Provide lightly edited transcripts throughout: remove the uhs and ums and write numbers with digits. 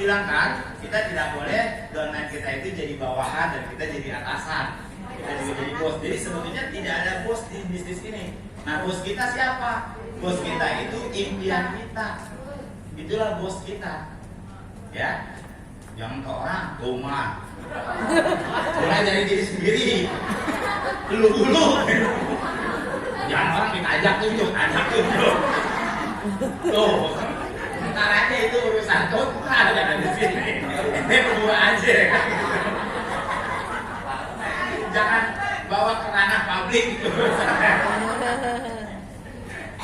bilang kan, kita tidak boleh downline kita itu jadi bawahan dan kita jadi atasan. Kita juga jadi bos. Jadi sebetulnya tidak ada bos di bisnis ini. Nah, bos kita siapa? Bos kita itu impian kita. Itulah bos kita. Ya. Jangan ke orang, rumah. Mulai dari diri sendiri. Dulu. Jangan orang kita ajak tunjuk. Tuh. Ntar aja itu urusan total jangan di sini. Ini berdua aja. Jangan bawa ke ranah publik gitu.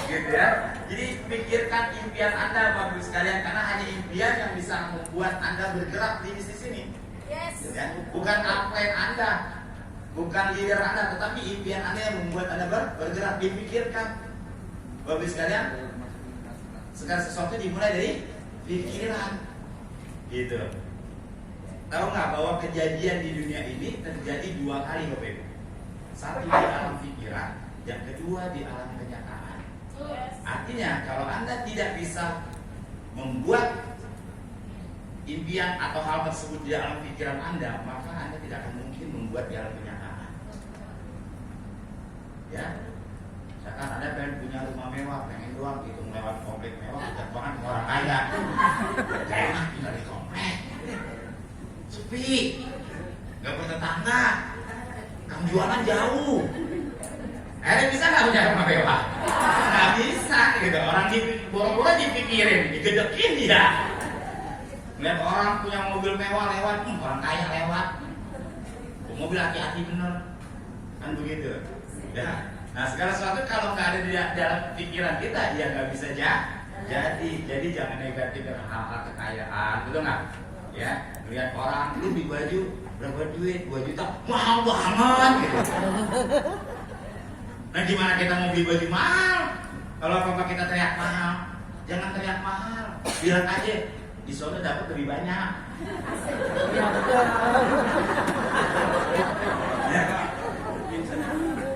Gitu ya. Jadi pikirkan impian Anda Bapak sekalian, karena hanya impian yang bisa membuat Anda bergerak di bisnis ini. Yes. Ya, bukan apa yang Anda, bukan leader Anda, tetapi impian Anda yang membuat Anda bergerak. Dipikirkan Bapak sekalian. Segala sesuatu dimulai dari pikiran. Gitu. Tahu nggak bahwa kejadian di dunia ini terjadi dua kali Bapak Ibu? Satu di alam pikiran, yang kedua di alam kenyataan. Artinya kalau Anda tidak bisa membuat impian atau hal tersebut di alam pikiran Anda, maka Anda tidak akan mungkin membuat di alam kenyataan. Ya, misalkan Anda pengen punya rumah mewah, pengen doang gitu melewat komplek mewah, banget orang kaya. Gak enak tinggal di komplek, sepi, gak bertetangga, kamu jualan jauh. Akhirnya bisa nggak punya rumah mewah? Nggak bisa gitu. Orang boro-boro dipikirin, digedekin dia. Lihat orang punya mobil mewah lewat, orang kaya lewat. Mobil hati-hati bener, kan begitu. Ya. Nah segala sesuatu kalau nggak ada di dalam pikiran kita, ya nggak bisa jadi. Jadi jangan negatif dengan hal-hal kekayaan, betul nggak? Ya, lihat orang lu beli baju berapa duit, 2 juta, mahal banget gitu. Nah gimana kita mau beli baju mahal? Kalau apa kita teriak mahal, jangan teriak mahal, bilang aja di sana dapat lebih banyak. Ya.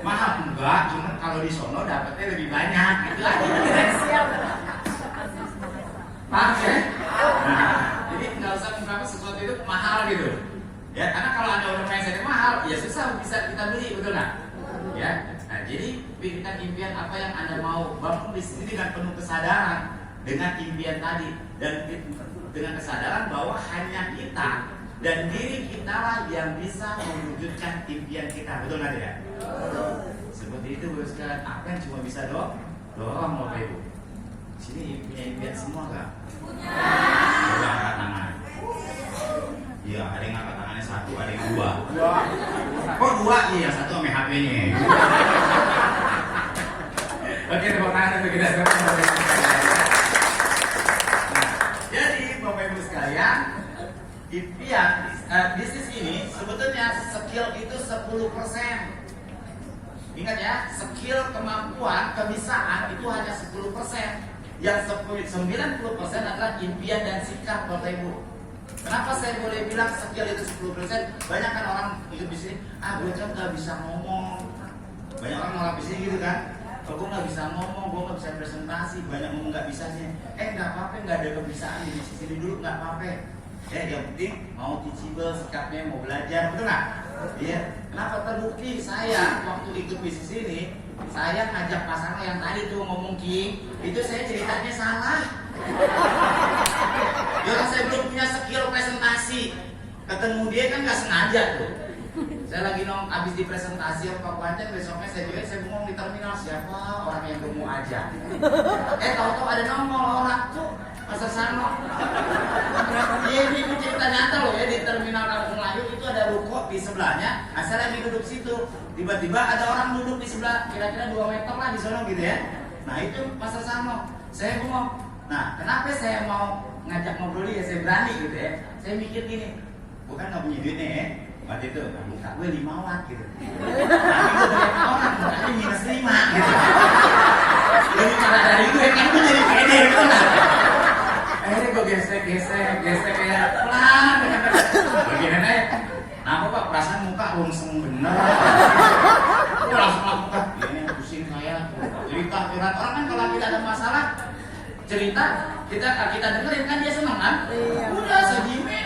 Mahal enggak, cuma kalau di sono dapatnya lebih banyak. Itu aja. Paham ya? Nah, jadi nggak usah mengapa sesuatu itu mahal gitu. Ya, karena kalau Anda udah mindset mahal, ya susah bisa kita beli, betul nggak? Ya. Nah, jadi pikirkan impian apa yang Anda mau, bangun di sini dengan penuh kesadaran dengan impian tadi, dan dengan kesadaran bahwa hanya kita dan diri kita lah yang bisa mewujudkan impian kita, betul nggak ya? Seperti itu bos sekalian. Apa yang cuma bisa dorong Bapak Ibu? Sini punya impian semua nggak? Punya. Coba angkat tangan. Iya, ada yang angkat tangannya 1, ada yang 2. Kok 2? Iya, 1 sama HP-nya. Oke, tepuk tangan untuk kita semua. Jadi Bapak Ibu sekalian, impian bisnis ini sebetulnya skill itu 10%. Ingat ya, skill, kemampuan, kebisaan itu hanya 10%. Yang 90% adalah impian dan sikap Bapak Ibu. Kenapa saya boleh bilang skill itu 10%? Banyak kan orang ikut bisnis, gue kan gak bisa ngomong. Banyak orang nolak bisnis gitu kan. Kalau gue gak bisa ngomong, gue gak bisa presentasi, banyak ngomong gak bisanya. Gak apa-apa, gak ada kebisaan di bisnis ini dulu, gak apa-apa. Yang penting mau teachable sikapnya, mau belajar, betul gak? Iya. Kenapa terbukti saya waktu ikut bisnis ini, saya ngajak pasangan yang tadi tuh ngomong Ki, itu saya ceritanya salah. Ya saya belum punya skill presentasi, ketemu dia kan nggak sengaja tuh. Saya lagi abis di presentasi Pak Wancan, besoknya saya bengong di terminal, siapa orang yang gue mau ajak. Tahu-tahu ada nongol orang tuh Pasar Sano. Ini cerita nyata loh ya, di terminal Kampung Melayu itu ada ruko di sebelahnya. Nah, saya lagi duduk situ, tiba-tiba ada orang duduk di sebelah, kira-kira 2 meter lah di sana gitu ya. Nah itu Pasar Sano. Saya ngomong, nah kenapa saya mau ngajak ngobrol ya, saya berani gitu ya. Saya mikir gini, bukan nggak punya duitnya ya. Waktu itu, muka gue 5 watt gitu. Tapi gue banyak orang, mukanya -5 gitu. Lebih parah dari gue, kan gue jadi pede gitu lah. Akhirnya gue gesek kayak pelan. Begini aja. Apa Pak, perasaan muka rungseng bener. Gue langsung lakukan, ini pusing saya. Cerita curhat orang kan kalau kita ada masalah, cerita kita dengerin kan dia senang kan? Iya.